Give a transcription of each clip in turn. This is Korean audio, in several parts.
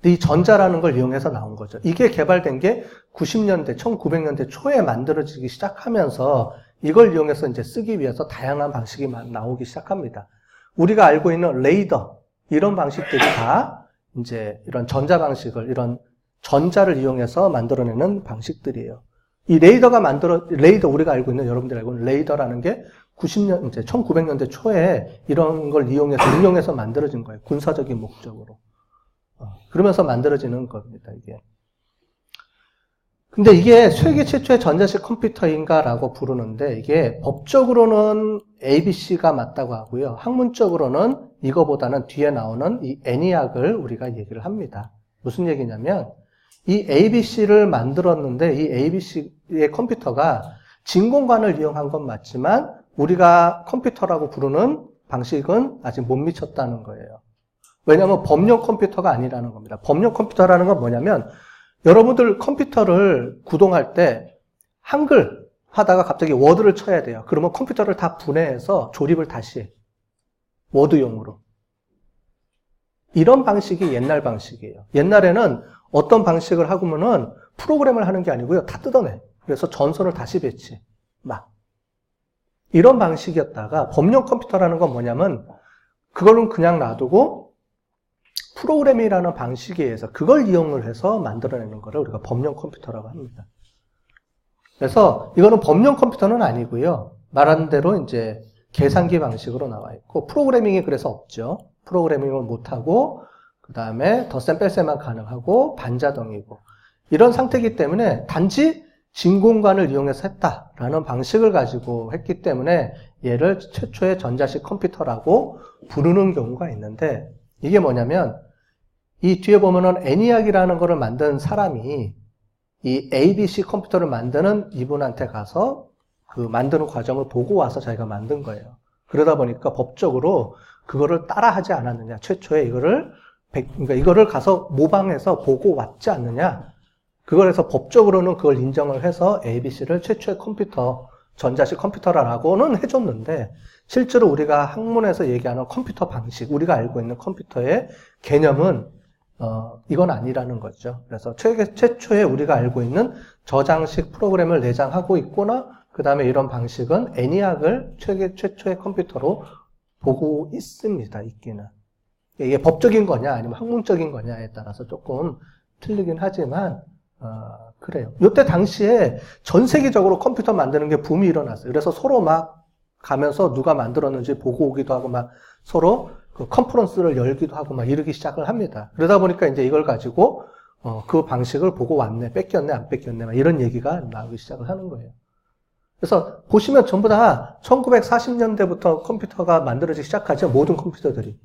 이 전자라는 걸 이용해서 나온 거죠. 이게 개발된 게 90년대, 1900년대 초에 만들어지기 시작하면서 이걸 이용해서 이제 쓰기 위해서 다양한 방식이 나오기 시작합니다. 우리가 알고 있는 레이더, 이런 방식들이 다 이제 이런 전자 방식을, 이런 전자를 이용해서 만들어내는 방식들이에요. 이 레이더 우리가 알고 있는, 여러분들이 알고 있는 레이더라는 게 90년, 1900년대 초에 이런 걸 응용해서 만들어진 거예요. 군사적인 목적으로. 그러면서 만들어지는 겁니다, 이게. 근데 이게 세계 최초의 전자식 컴퓨터인가라고 부르는데, 이게 법적으로는 ABC가 맞다고 하고요. 학문적으로는 이거보다는 뒤에 나오는 이 ENIAC을 우리가 얘기를 합니다. 무슨 얘기냐면, 이 ABC를 만들었는데, 이 ABC의 컴퓨터가 진공관을 이용한 건 맞지만, 우리가 컴퓨터라고 부르는 방식은 아직 못 미쳤다는 거예요. 왜냐하면 법용 컴퓨터가 아니라는 겁니다. 법용 컴퓨터라는 건 뭐냐면, 여러분들 컴퓨터를 구동할 때 한글 하다가 갑자기 워드를 쳐야 돼요. 그러면 컴퓨터를 다 분해해서 조립을 다시 해. 워드용으로. 이런 방식이 옛날 방식이에요. 옛날에는 어떤 방식을 하고면은 프로그램을 하는 게 아니고요. 다 뜯어내. 그래서 전선을 다시 배치. 막. 이런 방식이었다가 법용 컴퓨터라는 건 뭐냐면 그거는 그냥 놔두고 프로그램이라는 방식에 의해서 그걸 이용을 해서 만들어내는 거를 우리가 법용 컴퓨터라고 합니다. 그래서 이거는 법용 컴퓨터는 아니고요. 말한 대로 이제 계산기 방식으로 나와 있고 프로그래밍이 그래서 없죠. 프로그래밍을 못하고 그 다음에 덧셈 뺄셈만 가능하고 반자동이고 이런 상태이기 때문에 단지 진공관을 이용해서 했다라는 방식을 가지고 했기 때문에 얘를 최초의 전자식 컴퓨터라고 부르는 경우가 있는데 이게 뭐냐면 이 뒤에 보면은 ENIAC이라는 거를 만든 사람이 이 ABC 컴퓨터를 만드는 이분한테 가서 그 만드는 과정을 보고 와서 자기가 만든 거예요. 그러다 보니까 법적으로 그거를 따라하지 않았느냐. 최초에 그러니까 이거를 가서 모방해서 보고 왔지 않느냐. 그걸 해서 법적으로는 그걸 인정을 해서 ABC를 최초의 컴퓨터, 전자식 컴퓨터라고는 해줬는데 실제로 우리가 학문에서 얘기하는 컴퓨터 방식, 우리가 알고 있는 컴퓨터의 개념은 이건 아니라는 거죠. 그래서 최초에 우리가 알고 있는 저장식 프로그램을 내장하고 있거나 그 다음에 이런 방식은 ENIAC을 최초의 컴퓨터로 보고 있습니다. 있기는. 이게 법적인 거냐 아니면 학문적인 거냐에 따라서 조금 틀리긴 하지만 그래요. 이때 당시에 전 세계적으로 컴퓨터 만드는 게 붐이 일어났어요. 그래서 서로 막 가면서 누가 만들었는지 보고 오기도 하고 막 서로 그 컨퍼런스를 열기도 하고 막 이러기 시작을 합니다. 그러다 보니까 이제 이걸 가지고 그 방식을 보고 왔네, 뺏겼네, 안 뺏겼네, 막 이런 얘기가 나오기 시작을 하는 거예요. 그래서 보시면 전부 다 1940년대부터 컴퓨터가 만들어지기 시작하죠. 모든 컴퓨터들이.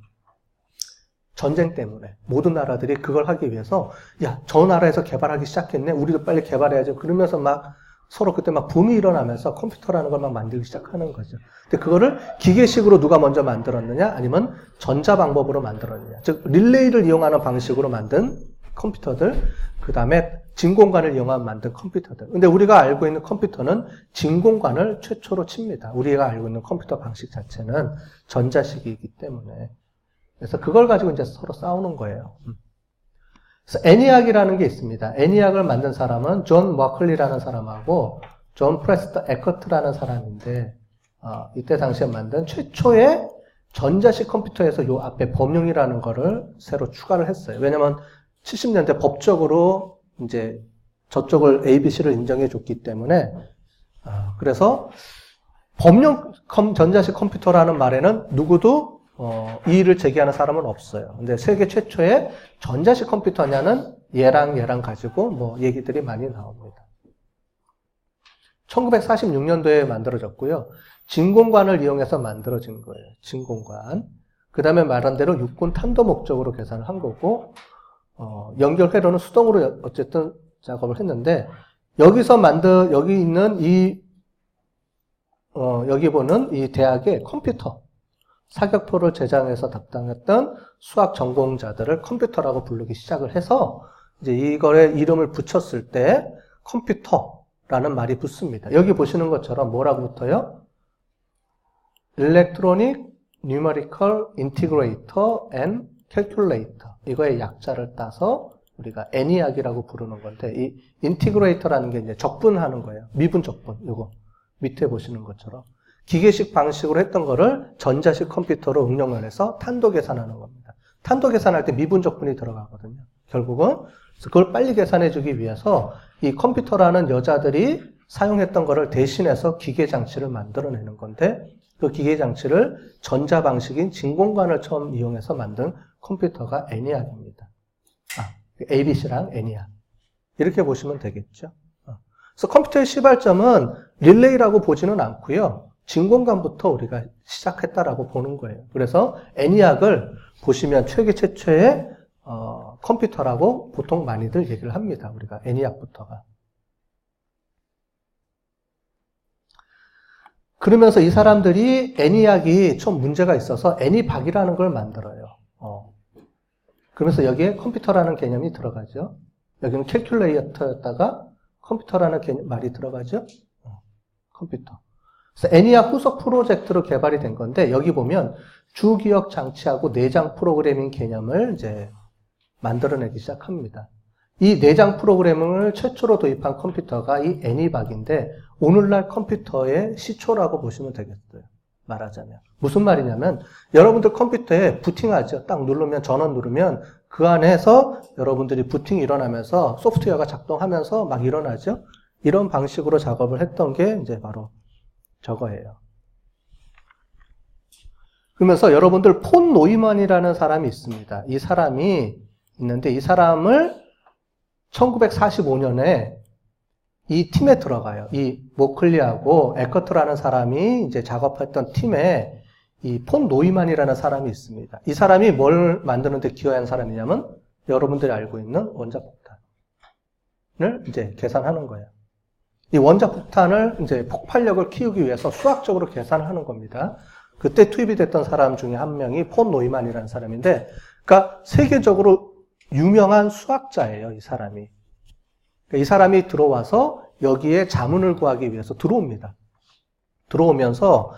전쟁 때문에 모든 나라들이 그걸 하기 위해서 야, 저 나라에서 개발하기 시작했네. 우리도 빨리 개발해야죠. 그러면서 막 서로 그때 막 붐이 일어나면서 컴퓨터라는 걸 막 만들기 시작하는 거죠. 근데 그거를 기계식으로 누가 먼저 만들었느냐 아니면 전자 방법으로 만들었느냐. 즉 릴레이를 이용하는 방식으로 만든 컴퓨터들 그 다음에 진공관을 이용한 만든 컴퓨터들. 근데 우리가 알고 있는 컴퓨터는 진공관을 최초로 칩니다. 우리가 알고 있는 컴퓨터 방식 자체는 전자식이기 때문에. 그래서 그걸 가지고 이제 서로 싸우는 거예요. 그래서 ENIAC이라는 게 있습니다. ENIAC을 만든 사람은 존 머클리라는 사람하고 존 프레스터 에커트라는 사람인데 이때 당시에 만든 최초의 전자식 컴퓨터에서 요 앞에 범용이라는 거를 새로 추가를 했어요. 왜냐면 70년대 법적으로 이제 저쪽을 ABC를 인정해 줬기 때문에 그래서 범용 전자식 컴퓨터라는 말에는 누구도 이의를 제기하는 사람은 없어요. 근데 세계 최초의 전자식 컴퓨터냐는 얘랑 가지고 뭐 얘기들이 많이 나옵니다. 1946년도에 만들어졌고요. 진공관을 이용해서 만들어진 거예요. 진공관. 그 다음에 말한 대로 육군 탄도 목적으로 계산을 한 거고 연결 회로는 수동으로 어쨌든 작업을 했는데 여기 있는 여기 보는 이 대학의 컴퓨터 사격포를 제작해서 담당했던 수학 전공자들을 컴퓨터라고 부르기 시작을 해서 이제 이거에 이름을 붙였을 때 컴퓨터라는 말이 붙습니다. 여기 보시는 것처럼 뭐라고 붙어요? Electronic Numerical Integrator and Calculator. 이거의 약자를 따서 우리가 애니악이라고 부르는 건데, 이 인티그레이터라는 게 이제 적분하는 거예요. 미분 적분. 이거 밑에 보시는 것처럼. 기계식 방식으로 했던 거를 전자식 컴퓨터로 응용을 해서 탄도 계산하는 겁니다. 탄도 계산할 때 미분 적분이 들어가거든요. 결국은 그걸 빨리 계산해 주기 위해서 이 컴퓨터라는 여자들이 사용했던 거를 대신해서 기계 장치를 만들어내는 건데, 그 기계 장치를 전자 방식인 진공관을 처음 이용해서 만든 컴퓨터가 애니악입니다. ABC랑 애니악. 이렇게 보시면 되겠죠. 그래서 컴퓨터의 시발점은 릴레이라고 보지는 않고요. 진공관부터 우리가 시작했다라고 보는 거예요. 그래서 애니악을 보시면 세계 최초의 컴퓨터라고 보통 많이들 얘기를 합니다. 우리가 애니악부터가. 그러면서 이 사람들이 애니악이 좀 문제가 있어서 애니박이라는 걸 만들어요. 그러면서 여기에 컴퓨터라는 개념이 들어가죠. 여기는 캘큘레이터였다가 컴퓨터라는 말이 들어가죠. 컴퓨터. 그래서 애니악 후속 프로젝트로 개발이 된 건데, 여기 보면 주기억 장치하고 내장 프로그래밍 개념을 이제 만들어내기 시작합니다. 이 내장 프로그래밍을 최초로 도입한 컴퓨터가 이 애니박인데, 오늘날 컴퓨터의 시초라고 보시면 되겠어요. 말하자면. 무슨 말이냐면, 여러분들 컴퓨터에 부팅하죠. 딱 누르면, 전원 누르면 그 안에서 여러분들이 부팅이 일어나면서 소프트웨어가 작동하면서 막 일어나죠. 이런 방식으로 작업을 했던 게 이제 바로 저거예요. 그러면서 여러분들 폰 노이먼이라는 사람이 있습니다. 이 사람이 있는데, 이 사람을 1945년에 이 팀에 들어가요. 이 모클리하고 에커트라는 사람이 이제 작업했던 팀에 이 폰 노이만이라는 사람이 있습니다. 이 사람이 뭘 만드는데 기여한 사람이냐면, 여러분들이 알고 있는 원자폭탄을 이제 계산하는 거예요. 이 원자폭탄을 이제 폭발력을 키우기 위해서 수학적으로 계산하는 겁니다. 그때 투입이 됐던 사람 중에 한 명이 폰 노이만이라는 사람인데, 그러니까 세계적으로 유명한 수학자예요, 이 사람이. 이 사람이 들어와서 여기에 자문을 구하기 위해서 들어옵니다. 들어오면서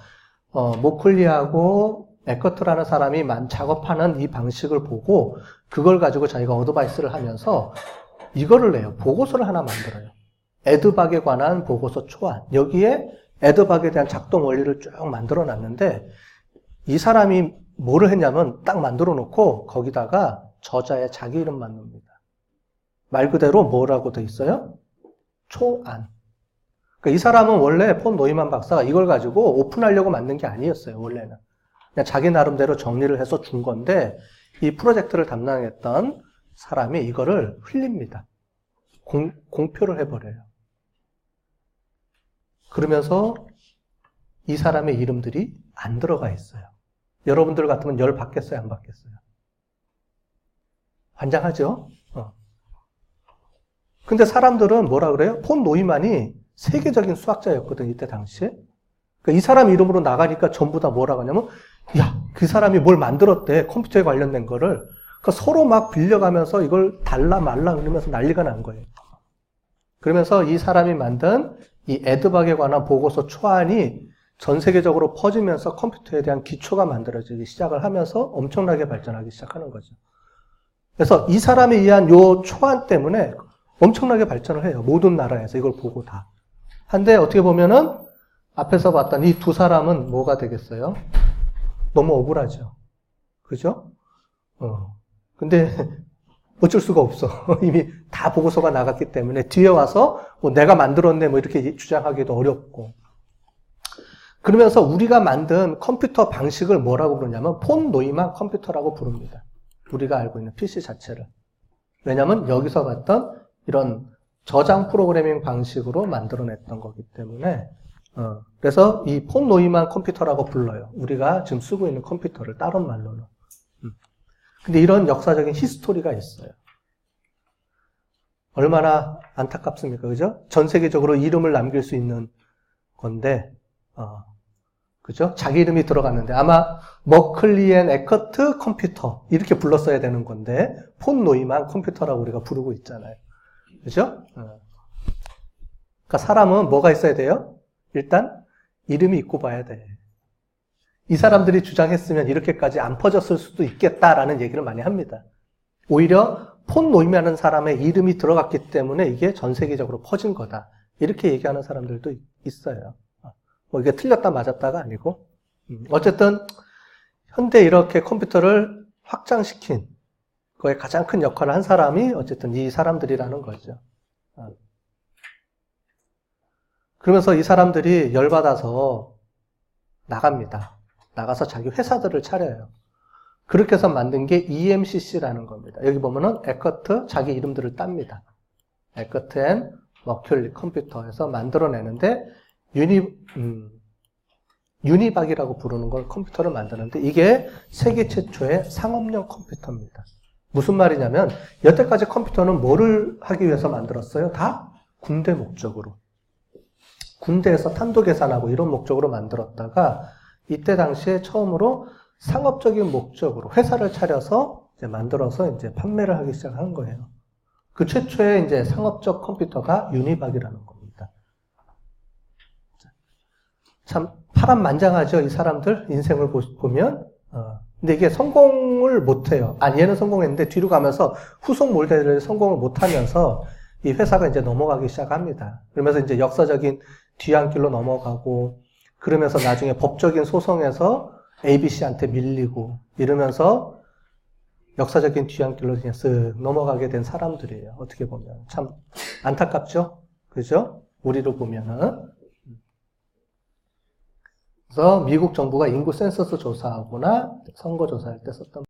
모클리하고 에커트라는 사람이 작업하는 이 방식을 보고 그걸 가지고 자기가 어드바이스를 하면서 이거를 내요. 보고서를 하나 만들어요. 에드박에 관한 보고서 초안. 여기에 에드박에 대한 작동 원리를 쭉 만들어 놨는데, 이 사람이 뭐를 했냐면 딱 만들어 놓고 거기다가 저자의 자기 이름만 넣습니다. 말 그대로 뭐라고 돼 있어요? 초안. 그러니까 이 사람은 원래 폰 노이만 박사가 이걸 가지고 오픈하려고 만든 게 아니었어요, 원래는. 그냥 자기 나름대로 정리를 해서 준 건데, 이 프로젝트를 담당했던 사람이 이거를 흘립니다. 공표를 해버려요. 그러면서 이 사람의 이름들이 안 들어가 있어요. 여러분들 같으면 열 받겠어요, 안 받겠어요? 환장하죠? 근데 사람들은 뭐라 그래요? 폰 노이만이 세계적인 수학자였거든, 이때 당시에. 그러니까 이 사람 이름으로 나가니까 전부 다 뭐라고 하냐면, 야, 그 사람이 뭘 만들었대, 컴퓨터에 관련된 거를. 그러니까 서로 막 빌려가면서 이걸 달라 말라 그러면서 난리가 난 거예요. 그러면서 이 사람이 만든 이 에드박에 관한 보고서 초안이 전 세계적으로 퍼지면서 컴퓨터에 대한 기초가 만들어지기 시작을 하면서 엄청나게 발전하기 시작하는 거죠. 그래서 이 사람에 의한 요 초안 때문에 엄청나게 발전을 해요. 모든 나라에서 이걸 보고 다. 한데 어떻게 보면은 앞에서 봤던 이 두 사람은 뭐가 되겠어요? 너무 억울하죠. 그죠? 근데 어쩔 수가 없어. 이미 다 보고서가 나갔기 때문에 뒤에 와서 뭐 내가 만들었네 뭐 이렇게 주장하기도 어렵고. 그러면서 우리가 만든 컴퓨터 방식을 뭐라고 부르냐면 폰 노이만 컴퓨터라고 부릅니다. 우리가 알고 있는 PC 자체를. 왜냐하면 여기서 봤던 이런 저장 프로그래밍 방식으로 만들어냈던 거기 때문에 그래서 이 폰 노이만 컴퓨터라고 불러요. 우리가 지금 쓰고 있는 컴퓨터를 다른 말로는. 근데 이런 역사적인 히스토리가 있어요. 얼마나 안타깝습니까? 그죠? 전 세계적으로 이름을 남길 수 있는 건데, 그죠? 자기 이름이 들어갔는데, 아마 머클리 앤 에커트 컴퓨터, 이렇게 불렀어야 되는 건데, 폰 노이만 컴퓨터라고 우리가 부르고 있잖아요. 그죠? 그러니까 사람은 뭐가 있어야 돼요? 일단, 이름이 있고 봐야 돼. 이 사람들이 주장했으면 이렇게까지 안 퍼졌을 수도 있겠다라는 얘기를 많이 합니다. 오히려 폰 노임하는 사람의 이름이 들어갔기 때문에 이게 전 세계적으로 퍼진 거다. 이렇게 얘기하는 사람들도 있어요. 뭐 이게 틀렸다 맞았다가 아니고. 어쨌든 현대 이렇게 컴퓨터를 확장시킨 거에 가장 큰 역할을 한 사람이 어쨌든 이 사람들이라는 거죠. 그러면서 이 사람들이 열받아서 나갑니다. 나가서 자기 회사들을 차려요. 그렇게 해서 만든 게 EMCC라는 겁니다. 여기 보면은 에커트 자기 이름들을 땁니다. 에커트 앤 머큘리 컴퓨터에서 만들어내는데 유니박이라고 부르는 걸 컴퓨터를 만드는데 이게 세계 최초의 상업용 컴퓨터입니다. 무슨 말이냐면 여태까지 컴퓨터는 뭐를 하기 위해서 만들었어요? 다 군대 목적으로. 군대에서 탄도 계산하고 이런 목적으로 만들었다가 이때 당시에 처음으로 상업적인 목적으로 회사를 차려서 이제 만들어서 이제 판매를 하기 시작한 거예요. 그 최초의 이제 상업적 컴퓨터가 유니박이라는 겁니다. 참 파란만장하죠, 이 사람들 인생을 보면. 근데 이게 성공을 못해요. 얘는 성공했는데 뒤로 가면서 후속 모델을 성공을 못하면서 이 회사가 이제 넘어가기 시작합니다. 그러면서 이제 역사적인 뒤안길로 넘어가고, 그러면서 나중에 법적인 소송에서 ABC한테 밀리고, 이러면서 역사적인 뒤안길로 그냥 쓱 넘어가게 된 사람들이에요. 어떻게 보면. 참 안타깝죠? 그죠? 우리로 보면은. 그래서 미국 정부가 인구 센서스 조사하거나 선거 조사할 때 썼던